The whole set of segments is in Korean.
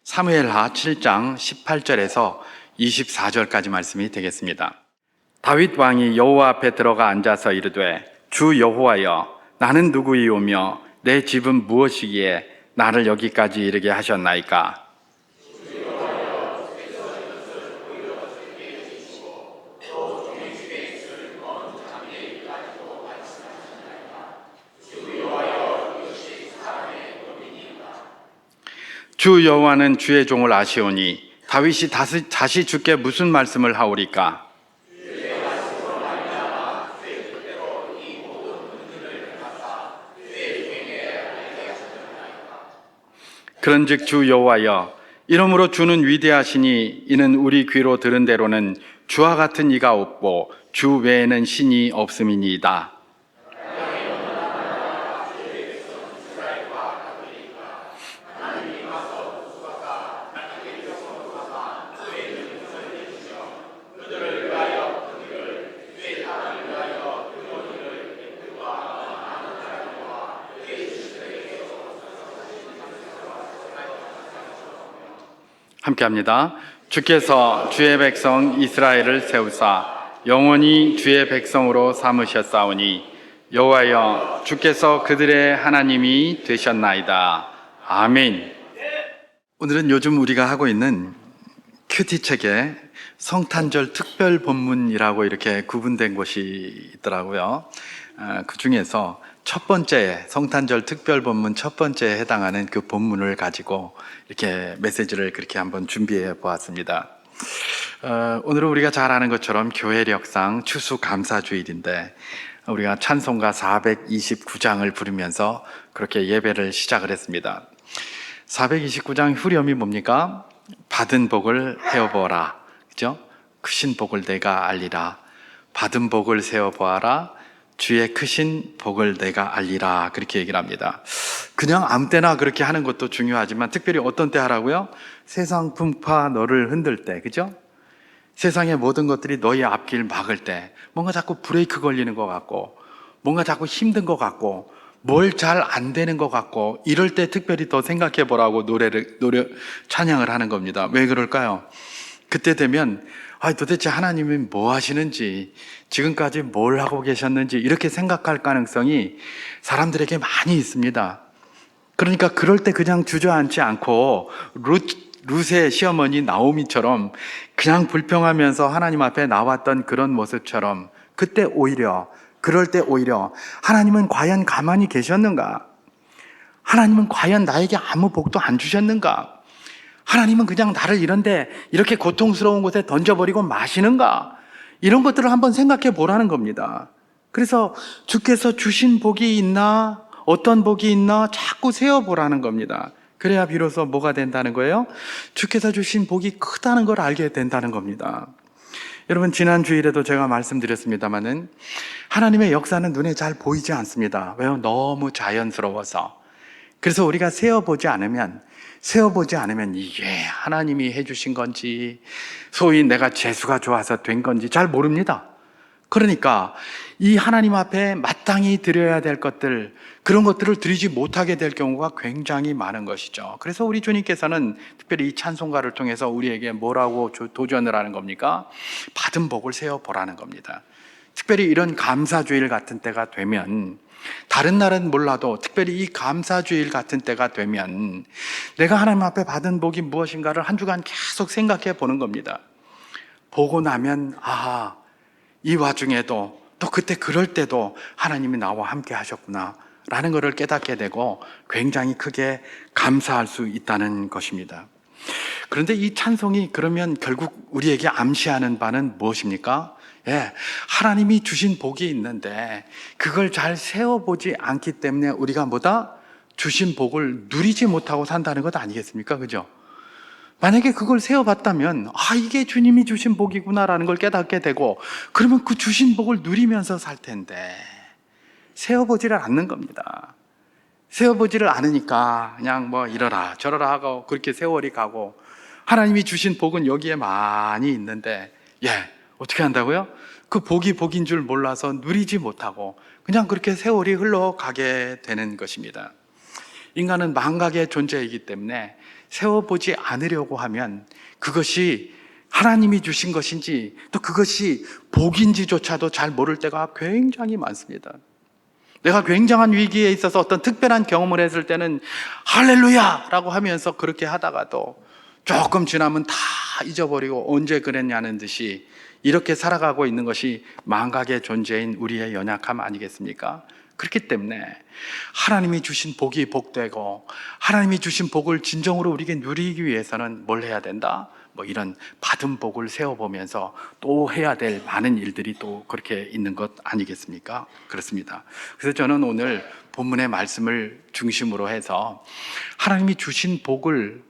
사무엘하 7장 18절에서 24절까지 말씀이 되겠습니다. 다윗 왕이 여호와 앞에 들어가 앉아서 이르되 주 여호와여 나는 누구이오며 내 집은 무엇이기에 나를 여기까지 이르게 하셨나이까? 주 여호와는 주의 종을 아시오니 다윗이 다시 주께 무슨 말씀을 하오리까? 그런즉 주 여호와여 이러므로 주는 위대하시니 이는 우리 귀로 들은 대로는 주와 같은 이가 없고 주 외에는 신이 없음이니이다. 함께합니다. 주께서 주의 백성 이스라엘을 세우사 영원히 주의 백성으로 삼으셨사오니 여호와여 주께서 그들의 하나님이 되셨나이다. 아멘. 오늘은 요즘 우리가 하고 있는 큐티 책에 성탄절 특별 본문이라고 이렇게 구분된 곳이 있더라고요. 그 중에서 첫 번째 성탄절 특별 본문 첫 번째에 해당하는 그 본문을 가지고 이렇게 메시지를 그렇게 한번 준비해 보았습니다. 오늘은 우리가 잘 아는 것처럼 교회력상 추수감사주일인데 우리가 찬송가 429장을 부르면서 그렇게 예배를 시작을 했습니다. 429장 후렴이 뭡니까? 받은 복을 헤어보아라, 그죠? 크신 복을 내가 알리라. 받은 복을 세어보아라. 주의 크신 복을 내가 알리라. 그렇게 얘기를 합니다. 그냥 아무 때나 그렇게 하는 것도 중요하지만 특별히 어떤 때 하라고요? 세상 풍파 너를 흔들 때, 그죠? 세상의 모든 것들이 너의 앞길 막을 때 뭔가 자꾸 브레이크 걸리는 것 같고 뭔가 자꾸 힘든 것 같고 뭘 잘 안 되는 것 같고 이럴 때 특별히 더 생각해 보라고 찬양을 하는 겁니다. 왜 그럴까요? 그때 되면 도대체 하나님이 뭐 하시는지, 지금까지 뭘 하고 계셨는지 이렇게 생각할 가능성이 사람들에게 많이 있습니다. 그러니까 그럴 때 그냥 주저앉지 않고 룻의 시어머니 나오미처럼 그냥 불평하면서 하나님 앞에 나왔던 그런 모습처럼 그럴 때 오히려 하나님은 과연 가만히 계셨는가? 하나님은 과연 나에게 아무 복도 안 주셨는가? 하나님은 그냥 나를 이렇게 고통스러운 곳에 던져버리고 마시는가? 이런 것들을 한번 생각해 보라는 겁니다. 그래서 주께서 주신 복이 있나? 어떤 복이 있나? 자꾸 세어보라는 겁니다. 그래야 비로소 뭐가 된다는 거예요? 주께서 주신 복이 크다는 걸 알게 된다는 겁니다. 여러분, 지난 주일에도 제가 말씀드렸습니다마는 하나님의 역사는 눈에 잘 보이지 않습니다. 왜요? 너무 자연스러워서. 그래서 우리가 세어보지 않으면 이게 하나님이 해주신 건지 소위 내가 재수가 좋아서 된 건지 잘 모릅니다. 그러니까 이 하나님 앞에 마땅히 드려야 될 것들, 그런 것들을 드리지 못하게 될 경우가 굉장히 많은 것이죠. 그래서 우리 주님께서는 특별히 이 찬송가를 통해서 우리에게 뭐라고 도전을 하는 겁니까? 받은 복을 세어보라는 겁니다. 특별히 이런 감사주일 같은 때가 되면, 다른 날은 몰라도 특별히 이 감사주일 같은 때가 되면 내가 하나님 앞에 받은 복이 무엇인가를 한 주간 계속 생각해 보는 겁니다. 보고 나면 이 와중에도 또 그럴 때도 하나님이 나와 함께 하셨구나 라는 것을 깨닫게 되고 굉장히 크게 감사할 수 있다는 것입니다. 그런데 이 찬송이 그러면 결국 우리에게 암시하는 바는 무엇입니까? 하나님이 주신 복이 있는데 그걸 잘 세워보지 않기 때문에 우리가 주신 복을 누리지 못하고 산다는 것 아니겠습니까? 그죠? 만약에 그걸 세워봤다면 이게 주님이 주신 복이구나라는 걸 깨닫게 되고 그러면 그 주신 복을 누리면서 살 텐데 세워보지를 않는 겁니다. 세워보지를 않으니까 그냥 이러라 저러라 하고 그렇게 세월이 가고 하나님이 주신 복은 여기에 많이 있는데 어떻게 한다고요? 그 복이 복인 줄 몰라서 누리지 못하고 그냥 그렇게 세월이 흘러가게 되는 것입니다. 인간은 망각의 존재이기 때문에 세워보지 않으려고 하면 그것이 하나님이 주신 것인지 또 그것이 복인지조차도 잘 모를 때가 굉장히 많습니다. 내가 굉장한 위기에 있어서 어떤 특별한 경험을 했을 때는 할렐루야! 라고 하면서 그렇게 하다가도 조금 지나면 다 잊어버리고 언제 그랬냐는 듯이 이렇게 살아가고 있는 것이 망각의 존재인 우리의 연약함 아니겠습니까? 그렇기 때문에 하나님이 주신 복이 복되고 하나님이 주신 복을 진정으로 우리에게 누리기 위해서는 뭘 해야 된다? 이런 받은 복을 세워보면서 또 해야 될 많은 일들이 또 그렇게 있는 것 아니겠습니까? 그렇습니다. 그래서 저는 오늘 본문의 말씀을 중심으로 해서 하나님이 주신 복을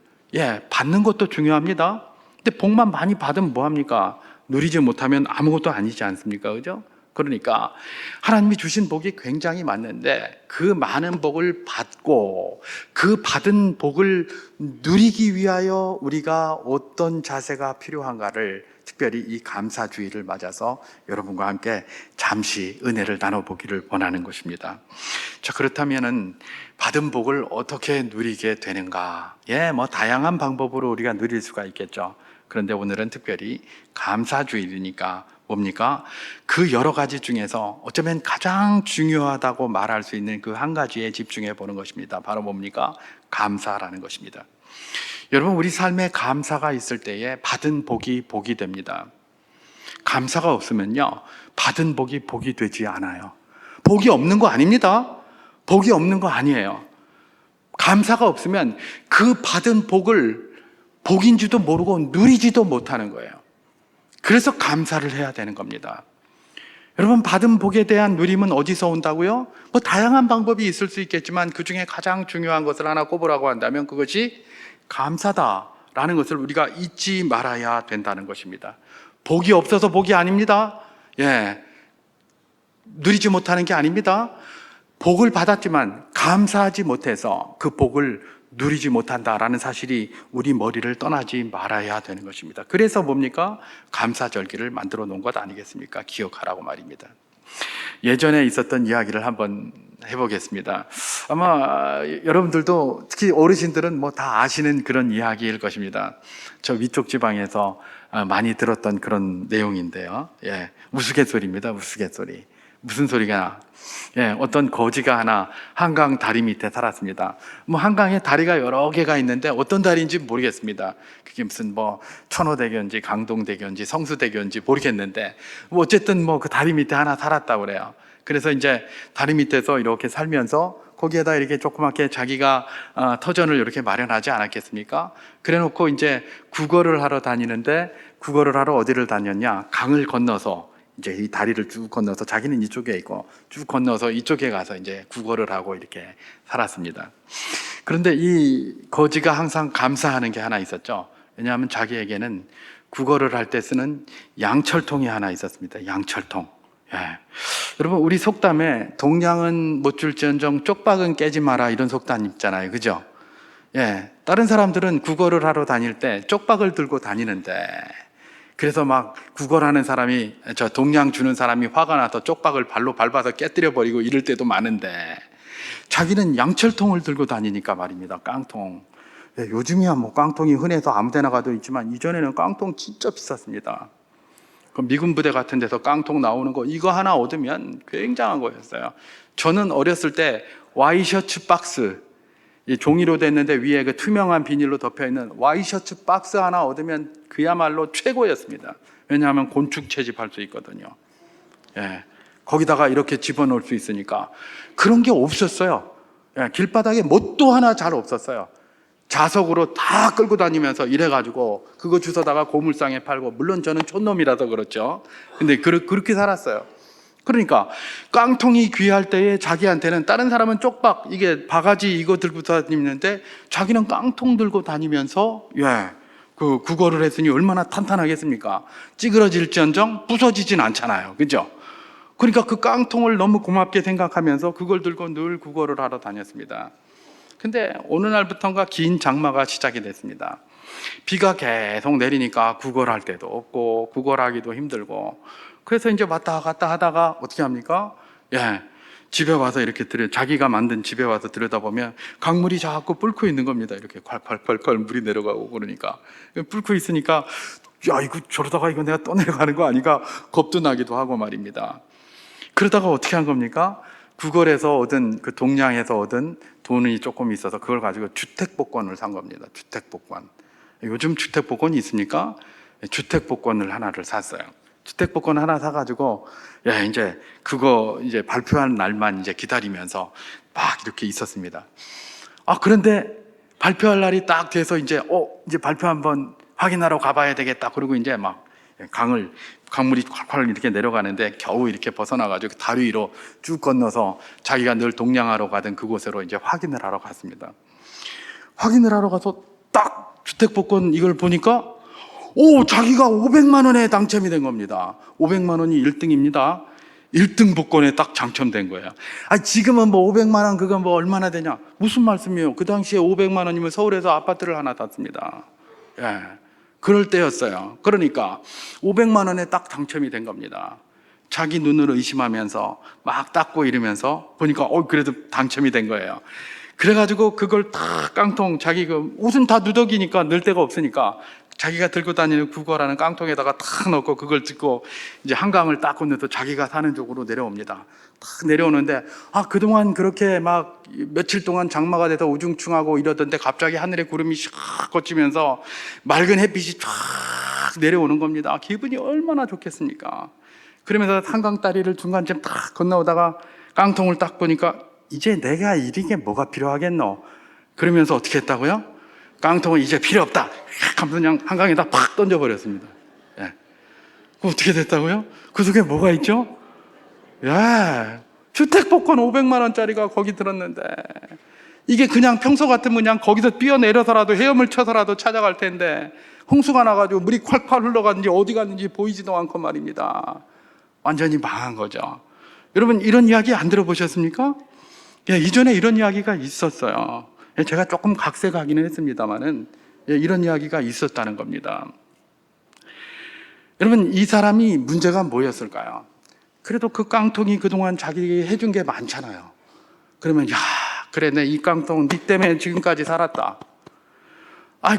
받는 것도 중요합니다. 근데 복만 많이 받으면 뭐합니까? 누리지 못하면 아무것도 아니지 않습니까? 그죠? 그러니까 하나님이 주신 복이 굉장히 많은데 그 많은 복을 받고 그 받은 복을 누리기 위하여 우리가 어떤 자세가 필요한가를 특별히 이 감사주의를 맞아서 여러분과 함께 잠시 은혜를 나눠보기를 원하는 것입니다. 자, 그렇다면은 받은 복을 어떻게 누리게 되는가? 다양한 방법으로 우리가 누릴 수가 있겠죠. 그런데 오늘은 특별히 감사주일이니까 뭡니까? 그 여러 가지 중에서 어쩌면 가장 중요하다고 말할 수 있는 그 한 가지에 집중해 보는 것입니다. 바로 뭡니까? 감사라는 것입니다. 여러분, 우리 삶에 감사가 있을 때에 받은 복이 복이 됩니다. 감사가 없으면요, 받은 복이 복이 되지 않아요. 복이 없는 거 아닙니다. 복이 없는 거 아니에요. 감사가 없으면 그 받은 복을 복인지도 모르고 누리지도 못하는 거예요. 그래서 감사를 해야 되는 겁니다. 여러분, 받은 복에 대한 누림은 어디서 온다고요? 다양한 방법이 있을 수 있겠지만 그 중에 가장 중요한 것을 하나 꼽으라고 한다면 그것이 감사다라는 것을 우리가 잊지 말아야 된다는 것입니다. 복이 없어서 복이 아닙니다. 누리지 못하는 게 아닙니다. 복을 받았지만 감사하지 못해서 그 복을 누리지 못한다라는 사실이 우리 머리를 떠나지 말아야 되는 것입니다. 그래서 뭡니까? 감사절기를 만들어 놓은 것 아니겠습니까? 기억하라고 말입니다. 예전에 있었던 이야기를 한번 해보겠습니다. 아마 여러분들도 특히 어르신들은 다 아시는 그런 이야기일 것입니다. 저 위쪽 지방에서 많이 들었던 그런 내용인데요. 우스갯소리입니다. 우스갯소리. 무슨 소리가? 어떤 거지가 하나 한강 다리 밑에 살았습니다. 한강에 다리가 여러 개가 있는데 어떤 다리인지 모르겠습니다. 그게 무슨 천호대교인지 강동대교인지 성수대교인지 모르겠는데 어쨌든 그 다리 밑에 하나 살았다고 그래요. 그래서 이제 다리 밑에서 이렇게 살면서 거기에다 이렇게 조그맣게 자기가 터전을 이렇게 마련하지 않았겠습니까? 그래 놓고 이제 국어를 하러 다니는데 국어를 하러 어디를 다녔냐? 강을 건너서 이제 이 다리를 쭉 건너서 자기는 이쪽에 있고 쭉 건너서 이쪽에 가서 이제 국어를 하고 이렇게 살았습니다. 그런데 이 거지가 항상 감사하는 게 하나 있었죠. 왜냐하면 자기에게는 국어를 할 때 쓰는 양철통이 하나 있었습니다. 양철통. 여러분, 우리 속담에 동량은 못 줄지언정 쪽박은 깨지 마라 이런 속담 있잖아요. 그죠? 다른 사람들은 국어를 하러 다닐 때 쪽박을 들고 다니는데 그래서 막 국어를 하는 사람이 동량 주는 사람이 화가 나서 쪽박을 발로 밟아서 깨뜨려 버리고 이럴 때도 많은데 자기는 양철통을 들고 다니니까 말입니다. 깡통. 요즘이야 깡통이 흔해서 아무 데나 가도 있지만 이전에는 깡통 진짜 비쌌습니다. 그 미군 부대 같은 데서 깡통 나오는 거 이거 하나 얻으면 굉장한 거였어요. 저는 어렸을 때 와이셔츠 박스, 이 종이로 됐는데 위에 그 투명한 비닐로 덮여있는 와이셔츠 박스 하나 얻으면 그야말로 최고였습니다. 왜냐하면 곤충 채집할 수 있거든요. 거기다가 이렇게 집어넣을 수 있으니까. 그런 게 없었어요. 길바닥에 뭣도 하나 잘 없었어요. 자석으로 다 끌고 다니면서 이래가지고 그거 주워다가 고물상에 팔고, 물론 저는 촌놈이라서 그렇죠. 근데 그렇게 살았어요. 그러니까 깡통이 귀할 때에 자기한테는, 다른 사람은 쪽박, 이게 바가지 이거 들고 다니는데 자기는 깡통 들고 다니면서 그 국어를 했으니 얼마나 탄탄하겠습니까? 찌그러질지언정 부서지진 않잖아요. 그죠? 그러니까 그 깡통을 너무 고맙게 생각하면서 그걸 들고 늘 국어를 하러 다녔습니다. 근데 어느 날부터인가 긴 장마가 시작이 됐습니다. 비가 계속 내리니까 국어를 할 때도 없고 국어를 하기도 힘들고, 그래서 이제 왔다 갔다 하다가 어떻게 합니까? 집에 와서 이렇게 자기가 만든 집에 와서 들여다보면 강물이 자꾸 끓고 있는 겁니다. 이렇게 콸콸콸콸 물이 내려가고 그러니까 끓고 있으니까 야, 이거 저러다가 이거 내가 떠내려가는 거 아닌가 겁도 나기도 하고 말입니다. 그러다가 어떻게 한 겁니까? 구걸에서 얻은 그 동양에서 얻은 돈이 조금 있어서 그걸 가지고 주택복권을 산 겁니다. 주택복권. 요즘 주택복권이 있습니까? 주택복권을 하나를 샀어요. 주택복권 하나 사가지고, 야, 이제 그거 이제 발표한 날만 이제 기다리면서 막 이렇게 있었습니다. 그런데 발표할 날이 딱 돼서 이제 발표 한번 확인하러 가봐야 되겠다. 그리고 이제 막 강물이 콸콸 이렇게 내려가는데 겨우 이렇게 벗어나가지고 다리 위로 쭉 건너서 자기가 늘 동냥하러 가던 그곳으로 이제 확인을 하러 갔습니다. 확인을 하러 가서 딱 주택복권 이걸 보니까 자기가 500만 원에 당첨이 된 겁니다. 500만 원이 1등입니다. 1등 복권에 딱 당첨된 거예요. 지금은 뭐 500만 원 그거 뭐 얼마나 되냐? 무슨 말씀이에요? 그 당시에 500만 원이면 서울에서 아파트를 하나 샀습니다. 예. 그럴 때였어요. 그러니까 500만 원에 딱 당첨이 된 겁니다. 자기 눈을 의심하면서 막 닦고 이러면서 보니까 그래도 당첨이 된 거예요. 그래가지고 그걸 다 깡통 자기 옷은 다 누더기니까 넣을 데가 없으니까 자기가 들고 다니는 구걸하는 깡통에다가 탁 넣고 그걸 찍고 이제 한강을 딱 건너서 자기가 사는 쪽으로 내려옵니다. 탁 내려오는데 그동안 그렇게 막 며칠 동안 장마가 돼서 우중충하고 이러던데 갑자기 하늘에 구름이 샥 걷히면서 맑은 햇빛이 쫙 내려오는 겁니다. 기분이 얼마나 좋겠습니까? 그러면서 한강 다리를 중간쯤 딱 건너오다가 깡통을 딱 보니까 이제 내가 이게 뭐가 필요하겠노? 그러면서 어떻게 했다고요? 깡통은 이제 필요 없다 하면서 그냥 한강에다 팍 던져버렸습니다. 예. 그럼 어떻게 됐다고요? 그 속에 뭐가 있죠? 주택복권 500만 원짜리가 거기 들었는데 이게 그냥 평소 같으면 그냥 거기서 뛰어내려서라도 헤엄을 쳐서라도 찾아갈 텐데 홍수가 나가지고 물이 콸콸 흘러갔는지 어디 갔는지 보이지도 않고 말입니다. 완전히 망한 거죠. 여러분 이런 이야기 안 들어보셨습니까? 이전에 이런 이야기가 있었어요. 제가 조금 각색하기는 했습니다만은 이런 이야기가 있었다는 겁니다. 여러분 이 사람이 문제가 뭐였을까요? 그래도 그 깡통이 그동안 자기에게 해준 게 많잖아요. 그러면 그래 내 이 깡통 네 때문에 지금까지 살았다.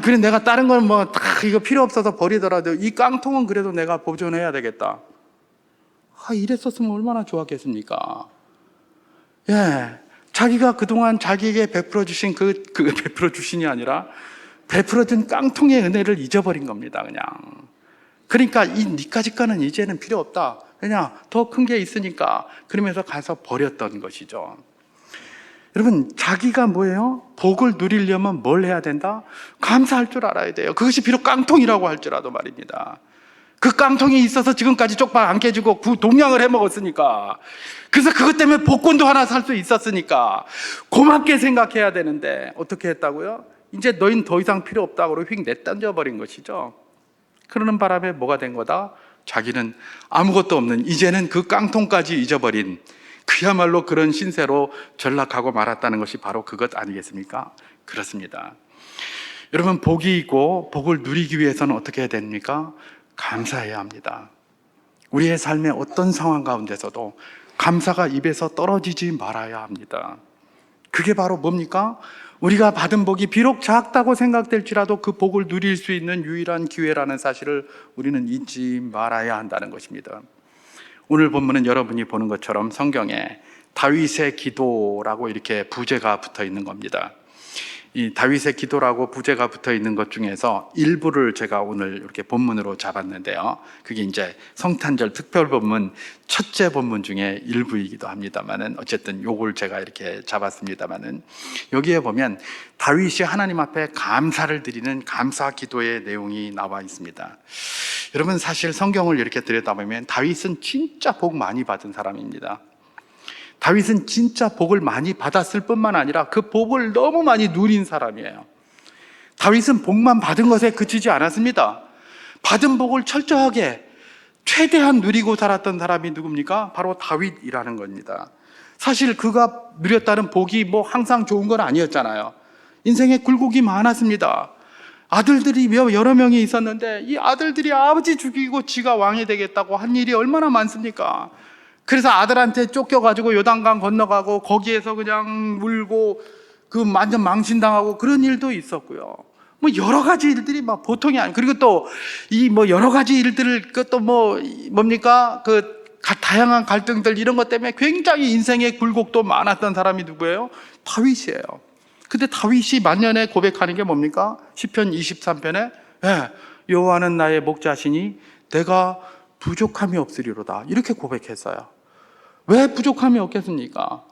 그래 내가 다른 건 뭐 다 이거 필요 없어서 버리더라도 이 깡통은 그래도 내가 보존해야 되겠다. 이랬었으면 얼마나 좋았겠습니까? 자기가 그동안 자기에게 베풀어 주신 그 베풀어 주신이 아니라 베풀어 준 깡통의 은혜를 잊어버린 겁니다. 그냥. 그러니까 니까지 거는 이제는 필요 없다. 그냥 더 큰 게 있으니까 그러면서 가서 버렸던 것이죠. 여러분 자기가 뭐예요? 복을 누리려면 뭘 해야 된다? 감사할 줄 알아야 돼요. 그것이 비록 깡통이라고 할지라도 말입니다. 그 깡통이 있어서 지금까지 쪽박 안 깨지고 동양을 해먹었으니까, 그래서 그것 때문에 복권도 하나 살 수 있었으니까 고맙게 생각해야 되는데 어떻게 했다고요? 이제 너희는 더 이상 필요 없다고 휙 내던져버린 것이죠. 그러는 바람에 뭐가 된 거다? 자기는 아무것도 없는, 이제는 그 깡통까지 잊어버린, 그야말로 그런 신세로 전락하고 말았다는 것이 바로 그것 아니겠습니까? 그렇습니다. 여러분 복이 있고 복을 누리기 위해서는 어떻게 해야 됩니까? 감사해야 합니다. 우리의 삶의 어떤 상황 가운데서도 감사가 입에서 떨어지지 말아야 합니다. 그게 바로 뭡니까? 우리가 받은 복이 비록 작다고 생각될지라도 그 복을 누릴 수 있는 유일한 기회라는 사실을 우리는 잊지 말아야 한다는 것입니다. 오늘 본문은 여러분이 보는 것처럼 성경에 다윗의 기도라고 이렇게 부제가 붙어 있는 겁니다. 이 다윗의 기도라고 부제가 붙어 있는 것 중에서 일부를 제가 오늘 이렇게 본문으로 잡았는데요. 그게 이제 성탄절 특별 본문 첫째 본문 중에 일부이기도 합니다만은 어쨌든 요걸 제가 이렇게 잡았습니다만은 여기에 보면 다윗이 하나님 앞에 감사를 드리는 감사 기도의 내용이 나와 있습니다. 여러분 사실 성경을 이렇게 들여다보면 다윗은 진짜 복 많이 받은 사람입니다. 다윗은 진짜 복을 많이 받았을 뿐만 아니라 그 복을 너무 많이 누린 사람이에요. 다윗은 복만 받은 것에 그치지 않았습니다. 받은 복을 철저하게 최대한 누리고 살았던 사람이 누굽니까? 바로 다윗이라는 겁니다. 사실 그가 누렸다는 복이 뭐 항상 좋은 건 아니었잖아요. 인생에 굴곡이 많았습니다. 아들들이 여러 명이 있었는데 이 아들들이 아버지 죽이고 지가 왕이 되겠다고 한 일이 얼마나 많습니까? 그래서 아들한테 쫓겨가지고 요단강 건너가고 거기에서 그냥 울고 그 완전 망신당하고 그런 일도 있었고요. 뭐 여러 가지 일들이 막 보통이 아니고, 그리고 또 이 뭐 여러 가지 일들을 그것도 뭐 뭡니까 그 다양한 갈등들 이런 것 때문에 굉장히 인생의 굴곡도 많았던 사람이 누구예요? 다윗이에요. 근데 다윗이 만년에 고백하는 게 뭡니까? 시편 23편에 여호와는 나의 목자시니 내가 부족함이 없으리로다, 이렇게 고백했어요. 왜 부족함이 없겠습니까?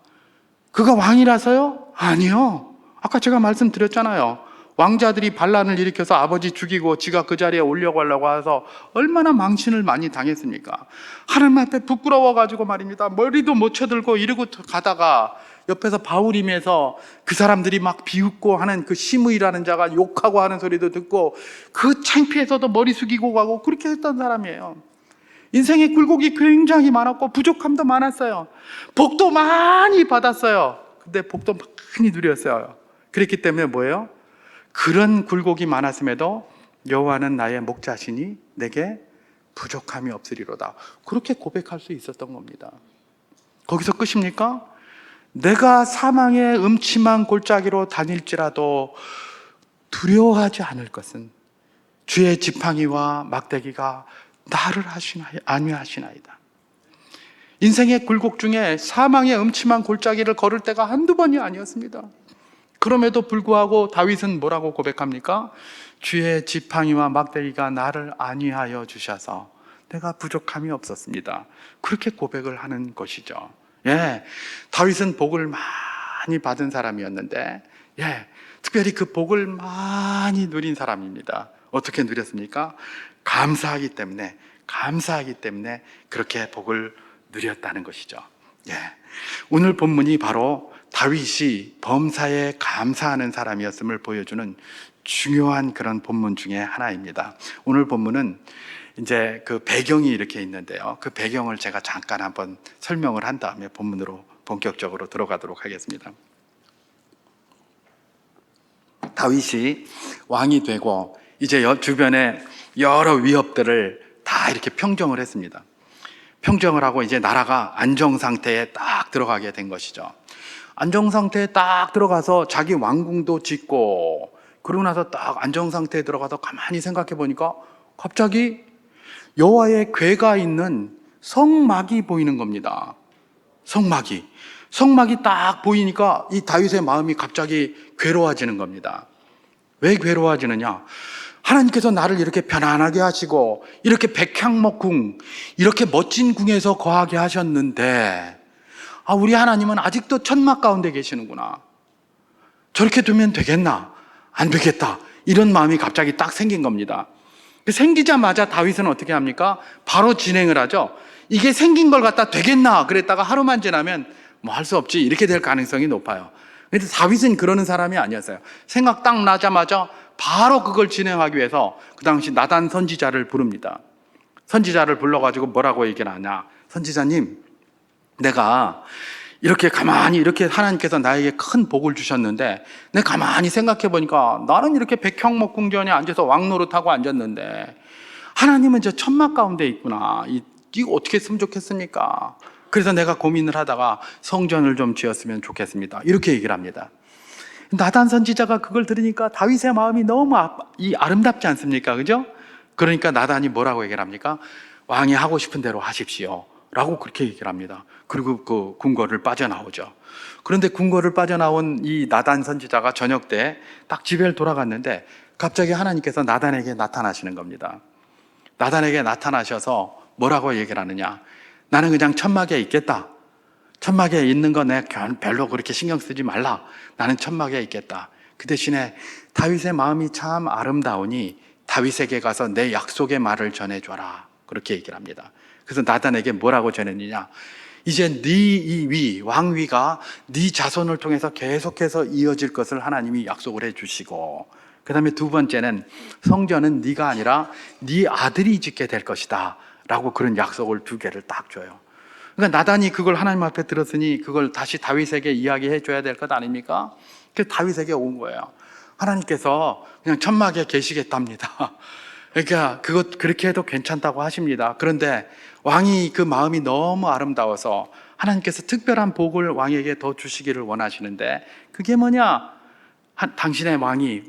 그가 왕이라서요? 아니요. 아까 제가 말씀드렸잖아요. 왕자들이 반란을 일으켜서 아버지 죽이고 지가 그 자리에 올려가려고 해서 얼마나 망신을 많이 당했습니까? 하나님 앞에 부끄러워가지고 말입니다, 머리도 못 쳐들고 이러고 가다가 옆에서 바울임에서 그 사람들이 막 비웃고 하는 그 시므이라는 자가 욕하고 하는 소리도 듣고 그 창피해서도 머리 숙이고 가고 그렇게 했던 사람이에요. 인생의 굴곡이 굉장히 많았고 부족함도 많았어요. 복도 많이 받았어요. 근데 복도 많이 누렸어요. 그랬기 때문에 뭐예요? 그런 굴곡이 많았음에도 여호와는 나의 목자시니 내게 부족함이 없으리로다, 그렇게 고백할 수 있었던 겁니다. 거기서 끝입니까? 내가 사망의 음침한 골짜기로 다닐지라도 두려워하지 않을 것은 주의 지팡이와 막대기가 나를 안위하시나이다. 인생의 굴곡 중에 사망의 음침한 골짜기를 걸을 때가 한두 번이 아니었습니다. 그럼에도 불구하고 다윗은 뭐라고 고백합니까? 주의 지팡이와 막대기가 나를 안위하여 주셔서 내가 부족함이 없었습니다. 그렇게 고백을 하는 것이죠. 다윗은 복을 많이 받은 사람이었는데, 특별히 그 복을 많이 누린 사람입니다. 어떻게 누렸습니까? 감사하기 때문에 그렇게 복을 누렸다는 것이죠. 오늘 본문이 바로 다윗이 범사에 감사하는 사람이었음을 보여주는 중요한 그런 본문 중에 하나입니다. 오늘 본문은 이제 그 배경이 이렇게 있는데요. 그 배경을 제가 잠깐 한번 설명을 한 다음에 본문으로 본격적으로 들어가도록 하겠습니다. 다윗이 왕이 되고 이제 주변에 여러 위협들을 다 이렇게 평정을 했습니다. 평정을 하고 이제 나라가 안정 상태에 딱 들어가게 된 것이죠. 안정 상태에 딱 들어가서 자기 왕궁도 짓고, 그러고 나서 딱 안정 상태에 들어가서 가만히 생각해 보니까 갑자기 여호와의 궤가 있는 성막이 보이는 겁니다. 성막이 딱 보이니까 이 다윗의 마음이 갑자기 괴로워지는 겁니다. 왜 괴로워지느냐? 하나님께서 나를 이렇게 편안하게 하시고 이렇게 백향목궁, 이렇게 멋진 궁에서 거하게 하셨는데 우리 하나님은 아직도 천막 가운데 계시는구나. 저렇게 두면 되겠나? 안 되겠다. 이런 마음이 갑자기 딱 생긴 겁니다. 생기자마자 다윗은 어떻게 합니까? 바로 진행을 하죠. 이게 생긴 걸 갖다 되겠나? 그랬다가 하루만 지나면 뭐 할 수 없지, 이렇게 될 가능성이 높아요. 그런데 다윗은 그러는 사람이 아니었어요. 생각 딱 나자마자 바로 그걸 진행하기 위해서 그 당시 나단 선지자를 부릅니다. 선지자를 불러가지고 뭐라고 얘기를 하냐? 선지자님, 내가 이렇게 가만히 이렇게 하나님께서 나에게 큰 복을 주셨는데 내가 가만히 생각해 보니까 나는 이렇게 백향목궁전에 앉아서 왕노릇하고 앉았는데 하나님은 저 천막 가운데 있구나. 이거 어떻게 했으면 좋겠습니까? 그래서 내가 고민을 하다가 성전을 좀 지었으면 좋겠습니다, 이렇게 얘기를 합니다. 나단 선지자가 그걸 들으니까 다윗의 마음이 너무 아름답지 않습니까? 그죠? 그러니까 나단이 뭐라고 얘기를 합니까? 왕이 하고 싶은 대로 하십시오 라고 그렇게 얘기를 합니다. 그리고 그 궁궐을 빠져나오죠. 그런데 궁궐을 빠져나온 이 나단 선지자가 저녁 때 딱 집에 돌아갔는데 갑자기 하나님께서 나단에게 나타나시는 겁니다. 나단에게 나타나셔서 뭐라고 얘기를 하느냐? 나는 그냥 천막에 있겠다. 천막에 있는 거 내가 별로 그렇게 신경 쓰지 말라. 나는 천막에 있겠다. 그 대신에 다윗의 마음이 참 아름다우니 다윗에게 가서 내 약속의 말을 전해줘라. 그렇게 얘기를 합니다. 그래서 나단에게 뭐라고 전했느냐? 이제 네 왕위가 네 자손을 통해서 계속해서 이어질 것을 하나님이 약속을 해주시고, 그 다음에 두 번째는 성전은 네가 아니라 네 아들이 짓게 될 것이다 라고 그런 약속을 두 개를 딱 줘요. 그러니까 나단이 그걸 하나님 앞에 들었으니 그걸 다시 다윗에게 이야기해 줘야 될 것 아닙니까? 그래서 다윗에게 온 거예요. 하나님께서 그냥 천막에 계시겠답니다. 그러니까 그렇게 해도 괜찮다고 하십니다. 그런데 왕이 그 마음이 너무 아름다워서 하나님께서 특별한 복을 왕에게 더 주시기를 원하시는데, 그게 뭐냐? 당신의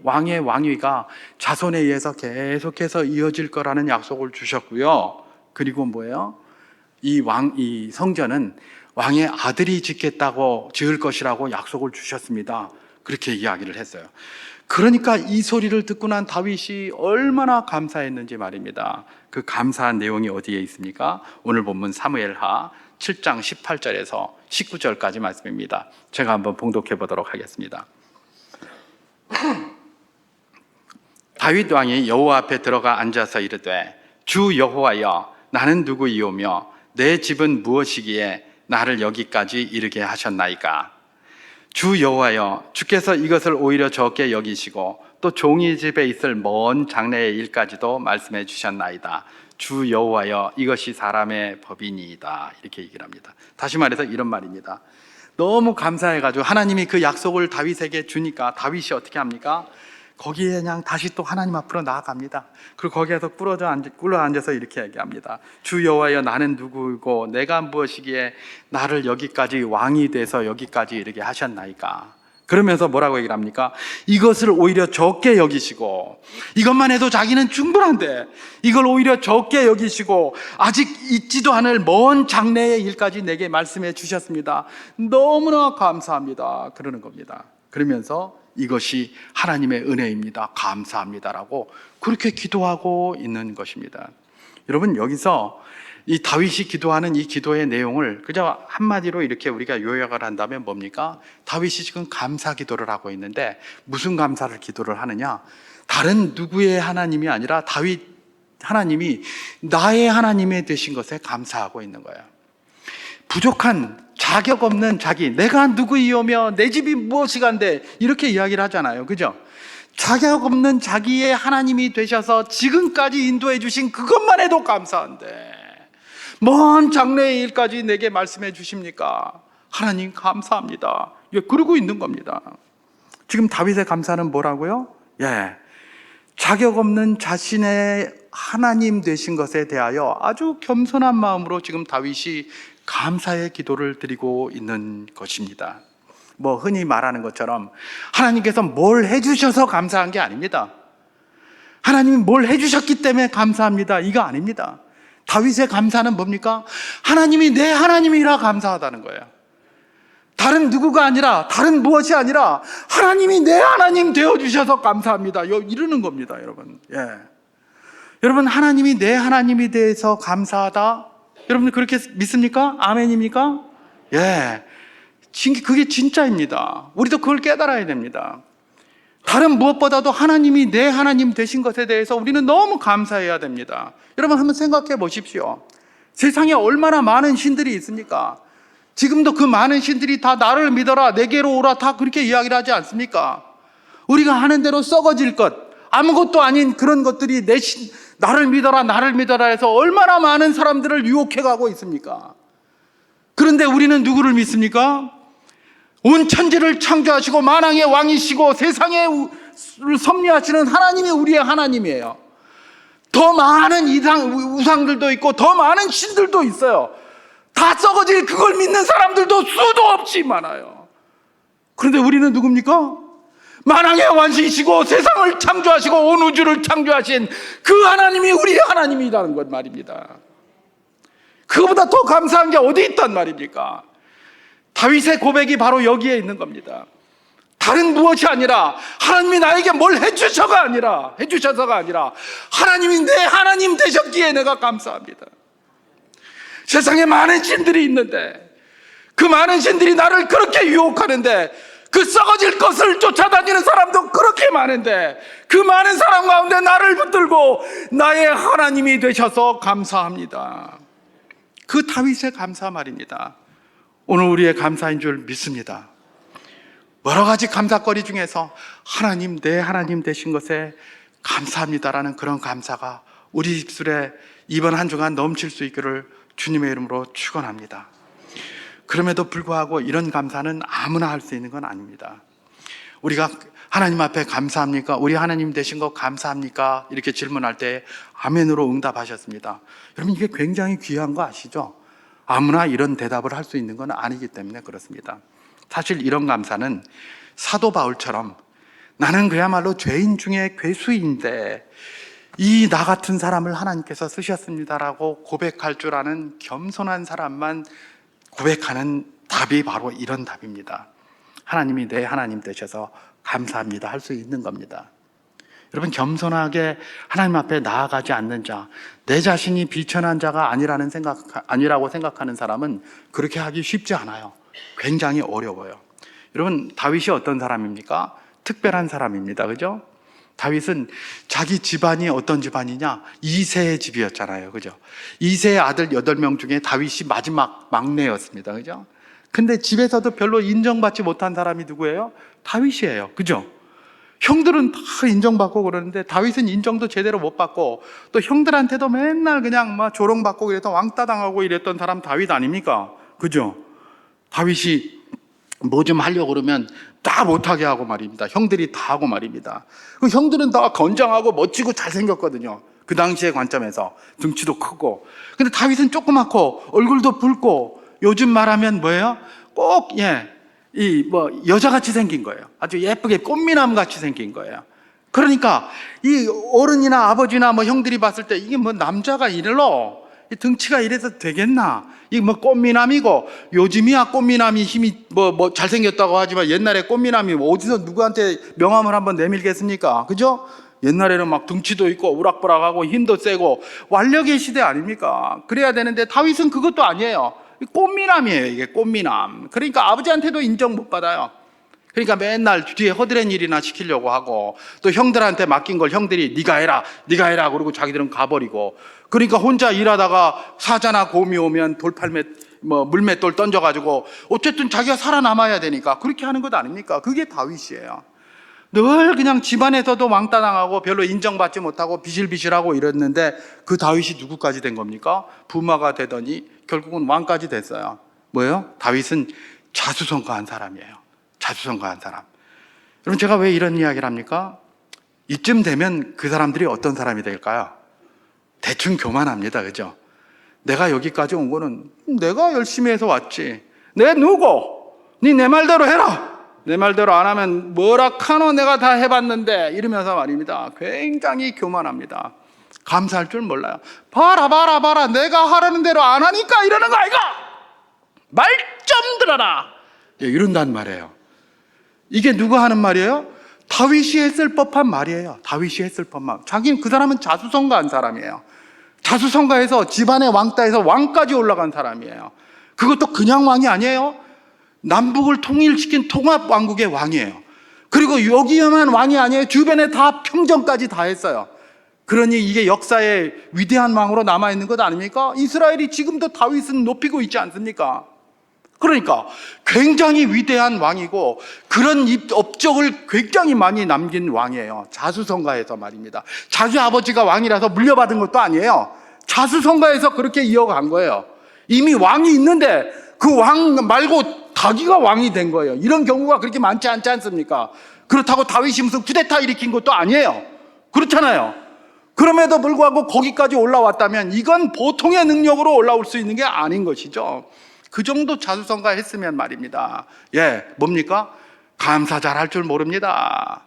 왕의 왕위가 자손에 의해서 계속해서 이어질 거라는 약속을 주셨고요. 그리고 뭐예요? 이 성전은 왕의 아들이 지을 것이라고 약속을 주셨습니다. 그렇게 이야기를 했어요. 그러니까 이 소리를 듣고 난 다윗이 얼마나 감사했는지 말입니다. 그 감사한 내용이 어디에 있습니까? 오늘 본문 사무엘하 7장 18절에서 19절까지 말씀입니다. 제가 한번 봉독해 보도록 하겠습니다. 다윗 왕이 여호와 앞에 들어가 앉아서 이르되, 주 여호와여, 나는 누구이오며 내 집은 무엇이기에 나를 여기까지 이르게 하셨나이까? 주 여호와여, 주께서 이것을 오히려 적게 여기시고 또 종이 집에 있을 먼 장래의 일까지도 말씀해 주셨나이다. 주 여호와여, 이것이 사람의 법이니이다. 이렇게 얘기를 합니다. 다시 말해서 이런 말입니다. 너무 감사해가지고 하나님이 그 약속을 다윗에게 주니까 다윗이 어떻게 합니까? 거기에 그냥 다시 또 하나님 앞으로 나아갑니다. 그리고 거기에서 꿇어 앉아서 이렇게 얘기합니다. 주 여호와여, 나는 누구고 내가 무엇이기에 나를 여기까지 왕이 돼서 여기까지 이르게 하셨나이까? 그러면서 뭐라고 얘기를 합니까? 이것을 오히려 적게 여기시고, 이것만 해도 자기는 충분한데 이걸 오히려 적게 여기시고 아직 있지도 않을 먼 장래의 일까지 내게 말씀해 주셨습니다. 너무나 감사합니다. 그러는 겁니다. 그러면서 이것이 하나님의 은혜입니다. 감사합니다라고 그렇게 기도하고 있는 것입니다. 여러분, 여기서 이 다윗이 기도하는 이 기도의 내용을 그저 한마디로 이렇게 우리가 요약을 한다면 뭡니까? 다윗이 지금 감사 기도를 하고 있는데 무슨 감사를 기도를 하느냐? 다른 누구의 하나님이 아니라 다윗 하나님이 나의 하나님이 되신 것에 감사하고 있는 거예요. 부족한, 자격 없는 자기, 내가 누구이오며 내 집이 무엇이간데, 이렇게 이야기를 하잖아요. 그죠? 자격 없는 자기의 하나님이 되셔서 지금까지 인도해 주신 그것만 해도 감사한데 먼 장래의 일까지 내게 말씀해 주십니까? 하나님 감사합니다. 그러고 있는 겁니다. 지금 다윗의 감사는 뭐라고요? 자격 없는 자신의 하나님 되신 것에 대하여 아주 겸손한 마음으로 지금 다윗이 감사의 기도를 드리고 있는 것입니다. 흔히 말하는 것처럼 하나님께서 뭘 해주셔서 감사한 게 아닙니다. 하나님이 뭘 해주셨기 때문에 감사합니다, 이거 아닙니다. 다윗의 감사는 뭡니까? 하나님이 내 하나님이라 감사하다는 거예요. 다른 누구가 아니라, 다른 무엇이 아니라 하나님이 내 하나님 되어주셔서 감사합니다, 이러는 겁니다. 여러분, 하나님이 내 하나님이 대해서 감사하다, 여러분 그렇게 믿습니까? 아멘입니까? 그게 진짜입니다. 우리도 그걸 깨달아야 됩니다. 다른 무엇보다도 하나님이 내 하나님 되신 것에 대해서 우리는 너무 감사해야 됩니다. 여러분, 한번 생각해 보십시오. 세상에 얼마나 많은 신들이 있습니까? 지금도 그 많은 신들이 다 나를 믿어라, 내게로 오라, 다 그렇게 이야기를 하지 않습니까? 우리가 하는 대로 썩어질 것, 아무것도 아닌 그런 것들이 나를 믿어라, 나를 믿어라 해서 얼마나 많은 사람들을 유혹해 가고 있습니까? 그런데 우리는 누구를 믿습니까? 온 천지를 창조하시고 만왕의 왕이시고 세상에 섭리하시는 하나님이 우리의 하나님이에요. 더 많은 우상들도 있고 더 많은 신들도 있어요. 다 썩어질 그걸 믿는 사람들도 수도 없이 많아요. 그런데 우리는 누굽니까? 만왕의 왕이시고 세상을 창조하시고 온 우주를 창조하신 그 하나님이 우리의 하나님이라는 것 말입니다. 그거보다 더 감사한 게 어디 있단 말입니까? 다윗의 고백이 바로 여기에 있는 겁니다. 다른 무엇이 아니라 하나님이 나에게 뭘 해주셔서가 아니라 하나님이 내 하나님 되셨기에 내가 감사합니다. 세상에 많은 신들이 있는데 그 많은 신들이 나를 그렇게 유혹하는데, 그 썩어질 것을 쫓아다니는 사람도 그렇게 많은데 그 많은 사람 가운데 나를 붙들고 나의 하나님이 되셔서 감사합니다. 그 다윗의 감사 말입니다. 오늘 우리의 감사인 줄 믿습니다. 여러 가지 감사거리 중에서 하나님, 내 하나님 되신 것에 감사합니다라는 그런 감사가 우리 입술에 이번 한 주간 넘칠 수 있기를 주님의 이름으로 축원합니다. 그럼에도 불구하고 이런 감사는 아무나 할 수 있는 건 아닙니다. 우리가 하나님 앞에 감사합니까? 우리 하나님 되신 거 감사합니까? 이렇게 질문할 때 아멘으로 응답하셨습니다. 여러분, 이게 굉장히 귀한 거 아시죠? 아무나 이런 대답을 할 수 있는 건 아니기 때문에 그렇습니다. 사실 이런 감사는 사도 바울처럼 나는 그야말로 죄인 중에 괴수인데 이 나 같은 사람을 하나님께서 쓰셨습니다라고 고백할 줄 아는 겸손한 사람만 고백하는 답이 바로 이런 답입니다. 하나님이 내 하나님 되셔서 감사합니다 할 수 있는 겁니다. 여러분, 겸손하게 하나님 앞에 나아가지 않는 자, 내 자신이 비천한 자가 아니라고 생각하는 사람은 그렇게 하기 쉽지 않아요. 굉장히 어려워요. 여러분, 다윗이 어떤 사람입니까? 특별한 사람입니다. 그죠? 다윗은 자기 집안이 어떤 집안이냐? 이세의 집이었잖아요. 그죠? 이세의 아들 8명 중에 다윗이 마지막 막내였습니다. 그죠? 근데 집에서도 별로 인정받지 못한 사람이 누구예요? 다윗이에요. 그죠? 형들은 다 인정받고 그러는데 다윗은 인정도 제대로 못 받고 또 형들한테도 맨날 그냥 막 조롱받고 이랬던 왕따 당하고 이랬던 사람 다윗 아닙니까? 그죠? 다윗이 뭐 좀 하려고 그러면 다 못하게 하고 말입니다. 형들이 다 하고 말입니다. 그 형들은 다 건장하고 멋지고 잘생겼거든요. 그 당시의 관점에서 등치도 크고. 근데 다윗은 조그맣고 얼굴도 붉고 요즘 말하면 뭐예요? 꼭 여자같이 생긴 거예요. 아주 예쁘게 꽃미남 같이 생긴 거예요. 그러니까 이 어른이나 아버지나 뭐 형들이 봤을 때 이게 뭐 남자가 이럴러 이 등치가 이래서 되겠나? 이게 뭐 꽃미남이고 요즘이야 꽃미남이 힘이 뭐 잘생겼다고 하지만 옛날에 꽃미남이 어디서 누구한테 명함을 한번 내밀겠습니까? 그죠? 옛날에는 막 등치도 있고 우락부락하고 힘도 세고 완력의 시대 아닙니까? 그래야 되는데 다윗은 그것도 아니에요. 꽃미남이에요. 이게 꽃미남. 그러니까 아버지한테도 인정 못 받아요. 그러니까 맨날 뒤에 허드렛 일이나 시키려고 하고 또 형들한테 맡긴 걸 형들이 네가 해라 그러고 자기들은 가버리고 그러니까 혼자 일하다가 사자나 곰이 오면 돌팔매 물맷돌 던져가지고 어쨌든 자기가 살아남아야 되니까 그렇게 하는 것 아닙니까? 그게 다윗이에요. 늘 그냥 집안에서도 왕따 당하고 별로 인정받지 못하고 비실비실하고 이랬는데 그 다윗이 누구까지 된 겁니까? 부마가 되더니 결국은 왕까지 됐어요. 뭐예요? 다윗은 자수성가한 사람이에요. 자수성가한 사람. 여러분, 제가 왜 이런 이야기를 합니까? 이쯤 되면 그 사람들이 어떤 사람이 될까요? 대충 교만합니다. 그죠? 내가 여기까지 온 거는 내가 열심히 해서 왔지. 내 누구? 네 말대로 해라. 내 말대로 안 하면 뭐라 카노 내가 다 해봤는데 이러면서 말입니다. 굉장히 교만합니다. 감사할 줄 몰라요. 봐라 내가 하라는 대로 안 하니까 이러는 거 아이가? 말 좀 들어라. 이런단 말이에요. 이게 누가 하는 말이에요? 다윗이 했을 법한 말이에요. 다윗이 했을 법한. 그 사람은 자수성가한 사람이에요. 자수성가해서 집안의 왕따에서 왕까지 올라간 사람이에요. 그것도 그냥 왕이 아니에요. 남북을 통일시킨 통합왕국의 왕이에요. 그리고 여기에만 왕이 아니에요. 주변에 다 평정까지 다 했어요. 그러니 이게 역사의 위대한 왕으로 남아있는 것 아닙니까? 이스라엘이 지금도 다윗은 높이고 있지 않습니까? 그러니까 굉장히 위대한 왕이고 그런 업적을 굉장히 많이 남긴 왕이에요. 자수성가해서 말입니다. 자기 아버지가 왕이라서 물려받은 것도 아니에요. 자수성가해서 그렇게 이어간 거예요. 이미 왕이 있는데 그 왕 말고 자기가 왕이 된 거예요. 이런 경우가 그렇게 많지 않지 않습니까? 그렇다고 다윗이 무슨 쿠데타 일으킨 것도 아니에요. 그렇잖아요. 그럼에도 불구하고 거기까지 올라왔다면 이건 보통의 능력으로 올라올 수 있는 게 아닌 것이죠. 그 정도 자수성가 했으면 말입니다. 뭡니까? 감사 잘 할 줄 모릅니다.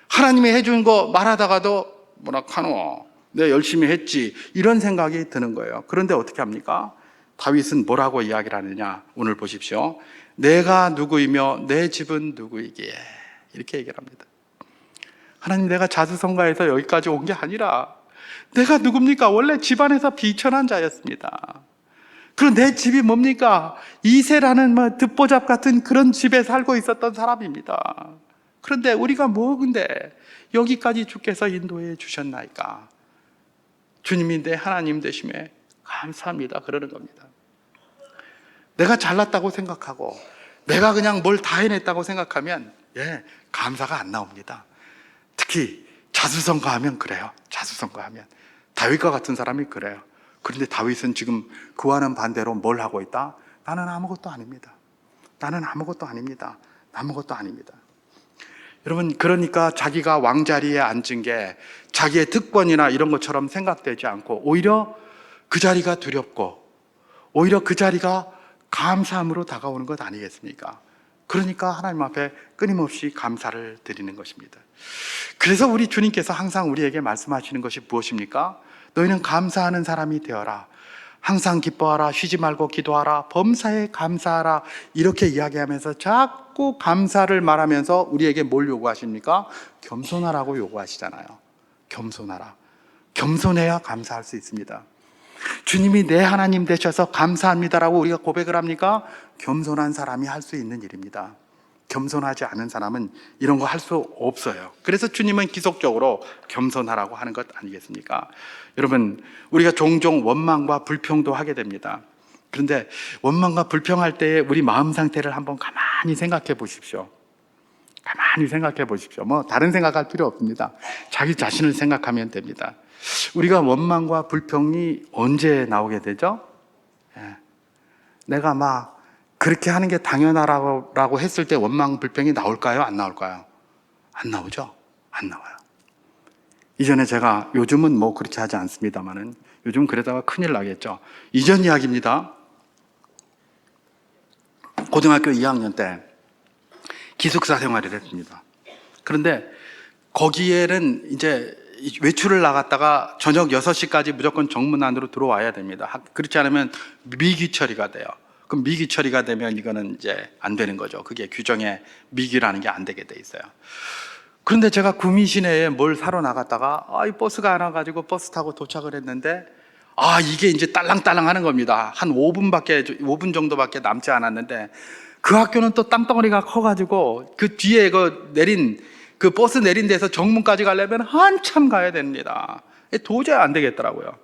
하나님이 해준 거 말하다가도 뭐라 카노 내가 열심히 했지 이런 생각이 드는 거예요. 그런데 어떻게 합니까? 다윗은 뭐라고 이야기를 하느냐? 오늘 보십시오. 내가 누구이며 내 집은 누구이기에 이렇게 얘기를 합니다. 하나님, 내가 자수성가해서 여기까지 온 게 아니라 내가 누굽니까? 원래 집안에서 비천한 자였습니다. 그럼 내 집이 뭡니까? 이세라는 듣보잡 같은 그런 집에 살고 있었던 사람입니다. 그런데 우리가 근데 여기까지 주께서 인도해 주셨나이까? 주님이 내 하나님 되심에 감사합니다. 그러는 겁니다. 내가 잘났다고 생각하고 내가 그냥 뭘 다 해냈다고 생각하면 감사가 안 나옵니다. 특히 자수성가하면 그래요. 자수성가하면 다윗과 같은 사람이 그래요. 그런데 다윗은 지금 그와는 반대로 뭘 하고 있다? 나는 아무것도 아닙니다. 나는 아무것도 아닙니다. 아무것도 아닙니다. 여러분, 그러니까 자기가 왕자리에 앉은 게 자기의 특권이나 이런 것처럼 생각되지 않고 오히려 그 자리가 두렵고 오히려 그 자리가 감사함으로 다가오는 것 아니겠습니까? 그러니까 하나님 앞에 끊임없이 감사를 드리는 것입니다. 그래서 우리 주님께서 항상 우리에게 말씀하시는 것이 무엇입니까? 너희는 감사하는 사람이 되어라. 항상 기뻐하라. 쉬지 말고 기도하라. 범사에 감사하라. 이렇게 이야기하면서 자꾸 감사를 말하면서 우리에게 뭘 요구하십니까? 겸손하라고 요구하시잖아요. 겸손하라. 겸손해야 감사할 수 있습니다. 주님이 내 하나님 되셔서 감사합니다라고 우리가 고백을 합니까? 겸손한 사람이 할 수 있는 일입니다. 겸손하지 않은 사람은 이런 거 할 수 없어요. 그래서 주님은 기속적으로 겸손하라고 하는 것 아니겠습니까? 여러분, 우리가 종종 원망과 불평도 하게 됩니다. 그런데 원망과 불평할 때에 우리 마음 상태를 한번 가만히 생각해 보십시오. 가만히 생각해 보십시오. 뭐 다른 생각할 필요 없습니다. 자기 자신을 생각하면 됩니다. 우리가 원망과 불평이 언제 나오게 되죠? 내가 막 그렇게 하는 게 당연하라고 했을 때 원망, 불평이 나올까요? 안 나올까요? 안 나오죠? 안 나와요. 이전에 제가, 요즘은 뭐 그렇게 하지 않습니다만은, 요즘 그러다가 큰일 나겠죠. 이전 이야기입니다. 고등학교 2학년 때 기숙사 생활을 했습니다. 그런데 거기에는 이제 외출을 나갔다가 저녁 6시까지 무조건 정문 안으로 들어와야 됩니다. 그렇지 않으면 미기 처리가 돼요. 그럼 미기 처리가 되면 이거는 이제 안 되는 거죠. 그게 규정에 미기라는 게 안 되게 돼 있어요. 그런데 제가 구미 시내에 뭘 사러 나갔다가 이 버스가 안 와가지고 버스 타고 도착을 했는데 이게 이제 딸랑딸랑 하는 겁니다. 한 5분 정도밖에 남지 않았는데 그 학교는 또 땅덩어리가 커가지고 그 뒤에 그 버스 내린 데서 정문까지 가려면 한참 가야 됩니다. 도저히 안 되겠더라고요.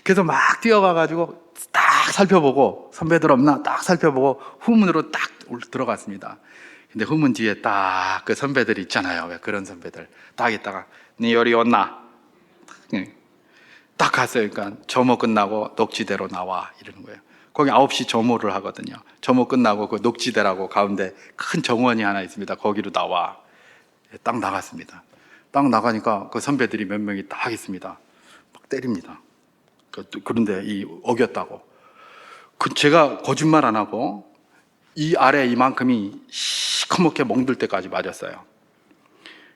그래서 막 뛰어가가지고 딱 살펴보고 선배들 없나 딱 살펴보고 후문으로 딱 들어갔습니다. 근데 후문 뒤에 딱 그 선배들 있잖아요. 왜 그런 선배들 딱 있다가 네 요리 왔나? 딱 갔어요. 그러니까 점호 끝나고 녹지대로 나와 이러는 거예요. 거기 9시 점호를 하거든요. 점호 끝나고 그 녹지대라고 가운데 큰 정원이 하나 있습니다. 거기로 나와. 딱 나갔습니다. 딱 나가니까 그 선배들이 몇 명이 딱 있습니다. 막 때립니다. 그런데 어겼다고. 제가 거짓말 안 하고 이 아래 이만큼이 시커멓게 멍들 때까지 맞았어요.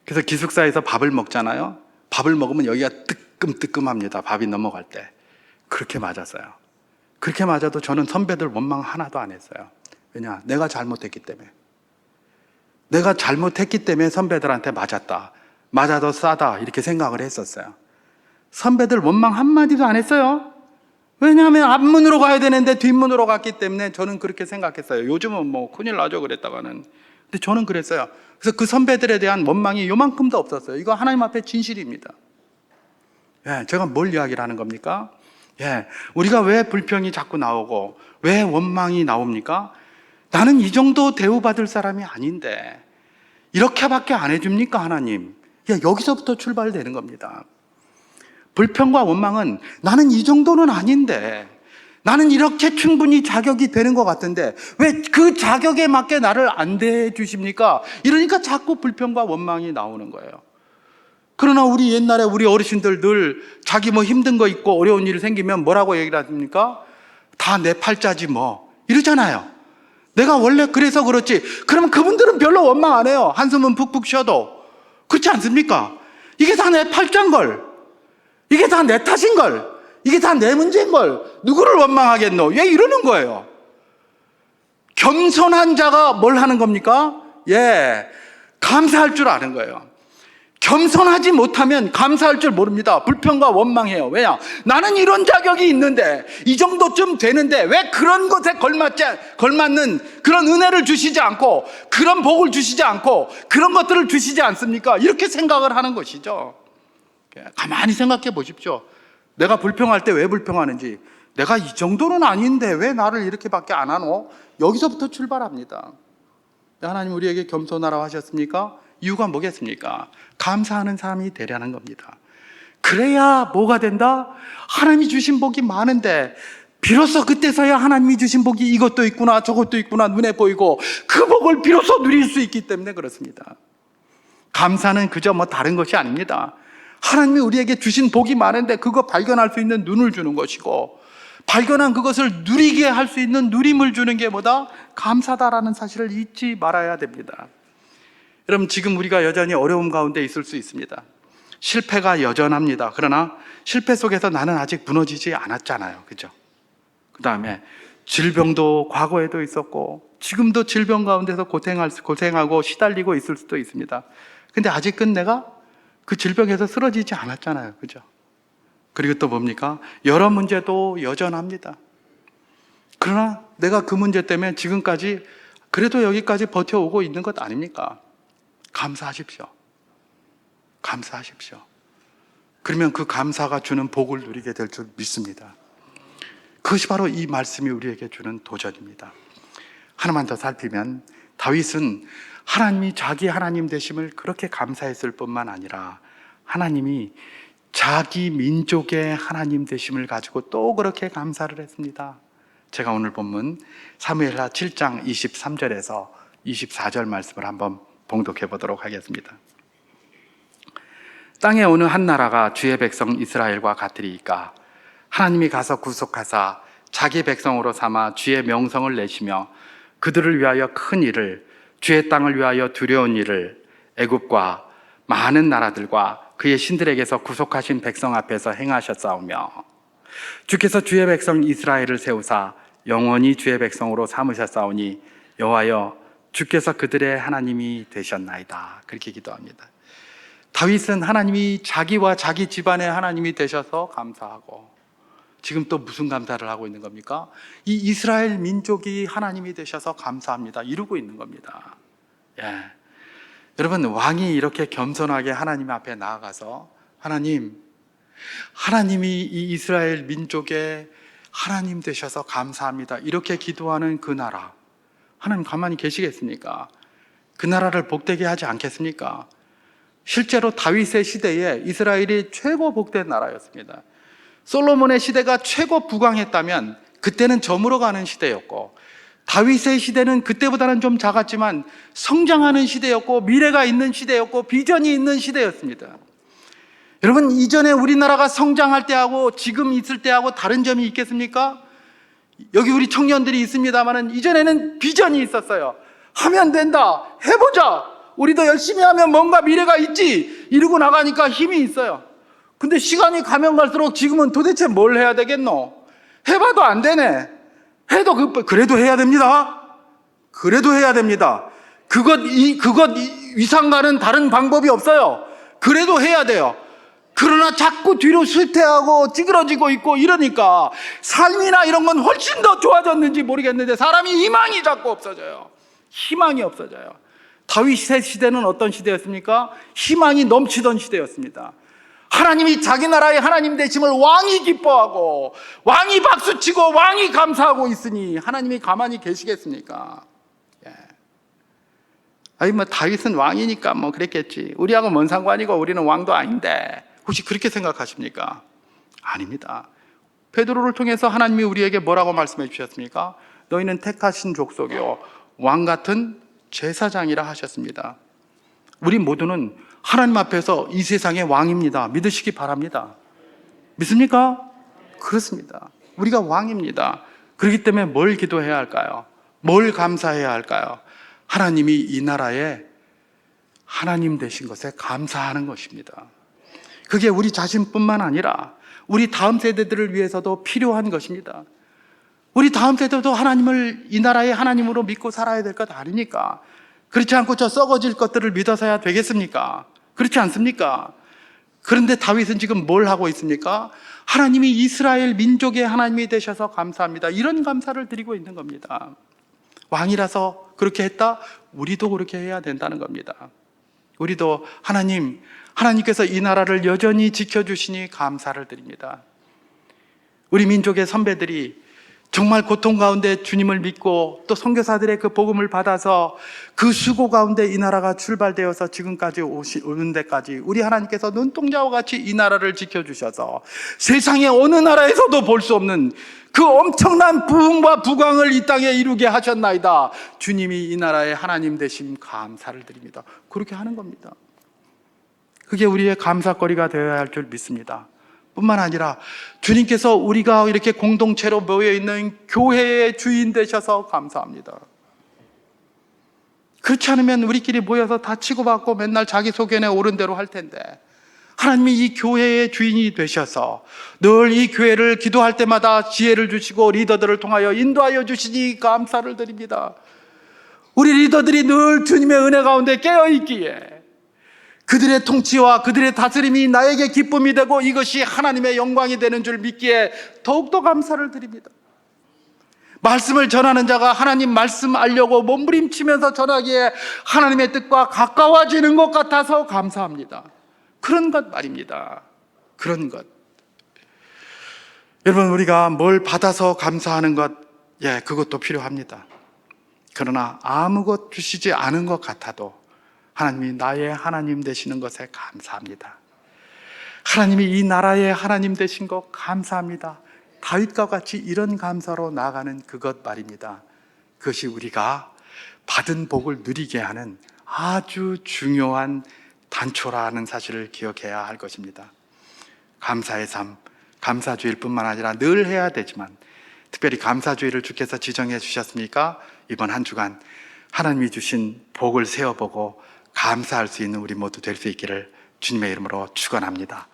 그래서 기숙사에서 밥을 먹잖아요. 밥을 먹으면 여기가 뜨끔뜨끔합니다. 밥이 넘어갈 때. 그렇게 맞았어요. 그렇게 맞아도 저는 선배들 원망 하나도 안 했어요. 왜냐? 내가 잘못했기 때문에. 내가 잘못했기 때문에 선배들한테 맞았다. 맞아도 싸다. 이렇게 생각을 했었어요. 선배들 원망 한마디도 안 했어요. 왜냐하면 앞문으로 가야 되는데 뒷문으로 갔기 때문에 저는 그렇게 생각했어요. 요즘은 뭐 큰일 나죠, 그랬다가는. 근데 저는 그랬어요. 그래서 그 선배들에 대한 원망이 요만큼도 없었어요. 이거 하나님 앞에 진실입니다. 제가 뭘 이야기를 하는 겁니까? 우리가 왜 불평이 자꾸 나오고 왜 원망이 나옵니까? 나는 이 정도 대우받을 사람이 아닌데 이렇게밖에 안 해줍니까, 하나님? 여기서부터 출발되는 겁니다. 불평과 원망은 나는 이 정도는 아닌데, 나는 이렇게 충분히 자격이 되는 것 같은데 왜 그 자격에 맞게 나를 안 대해주십니까? 이러니까 자꾸 불평과 원망이 나오는 거예요. 그러나 우리 옛날에 우리 어르신들 늘 자기 뭐 힘든 거 있고 어려운 일이 생기면 뭐라고 얘기를 하십니까? 다 내 팔자지 뭐 이러잖아요. 내가 원래 그래서 그렇지. 그러면 그분들은 별로 원망 안 해요. 한숨은 푹푹 쉬어도. 그렇지 않습니까? 이게 다 내 팔자인걸. 이게 다 내 탓인걸. 이게 다 내 문제인걸. 누구를 원망하겠노? 왜 이러는 거예요? 겸손한 자가 뭘 하는 겁니까? 감사할 줄 아는 거예요. 겸손하지 못하면 감사할 줄 모릅니다. 불평과 원망해요. 왜냐? 나는 이런 자격이 있는데, 이 정도쯤 되는데 왜 그런 것에 걸맞는 그런 은혜를 주시지 않고, 그런 복을 주시지 않고, 그런 것들을 주시지 않습니까? 이렇게 생각을 하는 것이죠. 가만히 생각해 보십시오. 내가 불평할 때 왜 불평하는지. 내가 이 정도는 아닌데 왜 나를 이렇게밖에 안 하노? 여기서부터 출발합니다. 하나님 우리에게 겸손하라고 하셨습니까? 이유가 뭐겠습니까? 감사하는 사람이 되려는 겁니다. 그래야 뭐가 된다? 하나님이 주신 복이 많은데 비로소 그때서야 하나님이 주신 복이 이것도 있구나 저것도 있구나 눈에 보이고 그 복을 비로소 누릴 수 있기 때문에 그렇습니다. 감사는 그저 뭐 다른 것이 아닙니다. 하나님이 우리에게 주신 복이 많은데 그거 발견할 수 있는 눈을 주는 것이고, 발견한 그것을 누리게 할 수 있는 누림을 주는 게 뭐다? 감사다라는 사실을 잊지 말아야 됩니다. 여러분, 지금 우리가 여전히 어려움 가운데 있을 수 있습니다. 실패가 여전합니다. 그러나 실패 속에서 나는 아직 무너지지 않았잖아요. 그죠? 그 다음에 질병도 과거에도 있었고, 지금도 질병 가운데서 고생하고 시달리고 있을 수도 있습니다. 근데 아직은 내가 그 질병에서 쓰러지지 않았잖아요. 그죠? 그리고 또 뭡니까? 여러 문제도 여전합니다. 그러나 내가 그 문제 때문에 지금까지 그래도 여기까지 버텨오고 있는 것 아닙니까? 감사하십시오. 감사하십시오. 그러면 그 감사가 주는 복을 누리게 될 줄 믿습니다. 그것이 바로 이 말씀이 우리에게 주는 도전입니다. 하나만 더 살피면, 다윗은 하나님이 자기 하나님 되심을 그렇게 감사했을 뿐만 아니라 하나님이 자기 민족의 하나님 되심을 가지고 또 그렇게 감사를 했습니다. 제가 오늘 본문 사무엘하 7장 23절에서 24절 말씀을 한번 봉독해 보도록 하겠습니다. 땅에 어느 한 나라가 주의 백성 이스라엘과 같으리이까? 하나님이 가서 구속하사 자기 백성으로 삼아 주의 명성을 내시며 그들을 위하여 큰 일을, 주의 땅을 위하여 두려운 일을 애굽과 많은 나라들과 그의 신들에게서 구속하신 백성 앞에서 행하셨사오며, 주께서 주의 백성 이스라엘을 세우사 영원히 주의 백성으로 삼으셨사오니 여호와여 주께서 그들의 하나님이 되셨나이다. 그렇게 기도합니다. 다윗은 하나님이 자기와 자기 집안의 하나님이 되셔서 감사하고, 지금 또 무슨 감사를 하고 있는 겁니까? 이 이스라엘 민족이 하나님이 되셔서 감사합니다. 이루고 있는 겁니다. 예. 여러분, 왕이 이렇게 겸손하게 하나님 앞에 나아가서 하나님이 이 이스라엘 민족의 하나님 되셔서 감사합니다, 이렇게 기도하는 그 나라, 하나님 가만히 계시겠습니까? 그 나라를 복되게 하지 않겠습니까? 실제로 다윗의 시대에 이스라엘이 최고 복된 나라였습니다. 솔로몬의 시대가 최고 부강했다면 그때는 저물어 가는 시대였고, 다윗의 시대는 그때보다는 좀 작았지만 성장하는 시대였고, 미래가 있는 시대였고, 비전이 있는 시대였습니다. 여러분, 이전에 우리나라가 성장할 때하고 지금 있을 때하고 다른 점이 있겠습니까? 여기 우리 청년들이 있습니다만 이전에는 비전이 있었어요. 하면 된다, 해보자, 우리도 열심히 하면 뭔가 미래가 있지, 이러고 나가니까 힘이 있어요. 근데 시간이 가면 갈수록 지금은 도대체 뭘 해야 되겠노? 해봐도 안 되네. 해도 그래도 해야 됩니다. 그래도 해야 됩니다. 그것 이상과는 다른 방법이 없어요. 그래도 해야 돼요. 그러나 자꾸 뒤로 쇠퇴하고 찌그러지고 있고 이러니까 삶이나 이런 건 훨씬 더 좋아졌는지 모르겠는데 사람이 희망이 자꾸 없어져요. 희망이 없어져요. 다윗의 시대는 어떤 시대였습니까? 희망이 넘치던 시대였습니다. 하나님이 자기 나라의 하나님 되심을 왕이 기뻐하고 왕이 박수치고 왕이 감사하고 있으니 하나님이 가만히 계시겠습니까? 예. 아니 뭐 다윗은 왕이니까 뭐 그랬겠지, 우리하고 뭔 상관이고 우리는 왕도 아닌데, 혹시 그렇게 생각하십니까? 아닙니다. 베드로를 통해서 하나님이 우리에게 뭐라고 말씀해 주셨습니까? 너희는 택하신 족속이요 왕 같은 제사장이라 하셨습니다. 우리 모두는 하나님 앞에서 이 세상의 왕입니다. 믿으시기 바랍니다. 믿습니까? 그렇습니다. 우리가 왕입니다. 그렇기 때문에 뭘 기도해야 할까요? 뭘 감사해야 할까요? 하나님이 이 나라의 하나님 되신 것에 감사하는 것입니다. 그게 우리 자신뿐만 아니라 우리 다음 세대들을 위해서도 필요한 것입니다. 우리 다음 세대도 하나님을 이 나라의 하나님으로 믿고 살아야 될 것 아닙니까? 그렇지 않고 저 썩어질 것들을 믿어서야 되겠습니까? 그렇지 않습니까? 그런데 다윗은 지금 뭘 하고 있습니까? 하나님이 이스라엘 민족의 하나님이 되셔서 감사합니다, 이런 감사를 드리고 있는 겁니다. 왕이라서 그렇게 했다? 우리도 그렇게 해야 된다는 겁니다. 우리도 하나님께서 이 나라를 여전히 지켜주시니 감사를 드립니다. 우리 민족의 선배들이 정말 고통 가운데 주님을 믿고 또 선교사들의 그 복음을 받아서 그 수고 가운데 이 나라가 출발되어서 지금까지 오는 데까지 우리 하나님께서 눈동자와 같이 이 나라를 지켜주셔서 세상의 어느 나라에서도 볼 수 없는 그 엄청난 부흥과 부강을 이 땅에 이루게 하셨나이다. 주님이 이 나라의 하나님 되심 감사를 드립니다. 그렇게 하는 겁니다. 그게 우리의 감사거리가 되어야 할 줄 믿습니다. 뿐만 아니라 주님께서 우리가 이렇게 공동체로 모여있는 교회의 주인 되셔서 감사합니다. 그렇지 않으면 우리끼리 모여서 다 치고받고 맨날 자기 소견에 옳은 대로 할 텐데, 하나님이 이 교회의 주인이 되셔서 늘 이 교회를 기도할 때마다 지혜를 주시고 리더들을 통하여 인도하여 주시니 감사를 드립니다. 우리 리더들이 늘 주님의 은혜 가운데 깨어있기에 그들의 통치와 그들의 다스림이 나에게 기쁨이 되고 이것이 하나님의 영광이 되는 줄 믿기에 더욱더 감사를 드립니다. 말씀을 전하는 자가 하나님 말씀 알려고 몸부림치면서 전하기에 하나님의 뜻과 가까워지는 것 같아서 감사합니다. 그런 것 말입니다. 그런 것. 여러분, 우리가 뭘 받아서 감사하는 것, 그것도 필요합니다. 그러나 아무것 주시지 않은 것 같아도 하나님이 나의 하나님 되시는 것에 감사합니다. 하나님이 이 나라의 하나님 되신 것 감사합니다. 다윗과 같이 이런 감사로 나아가는 그것 말입니다. 그것이 우리가 받은 복을 누리게 하는 아주 중요한 단초라는 사실을 기억해야 할 것입니다. 감사의 삶, 감사주일 뿐만 아니라 늘 해야 되지만 특별히 감사주일을 주께서 지정해 주셨으니까 이번 한 주간 하나님이 주신 복을 세어보고 감사할 수 있는 우리 모두 될 수 있기를 주님의 이름으로 축원합니다.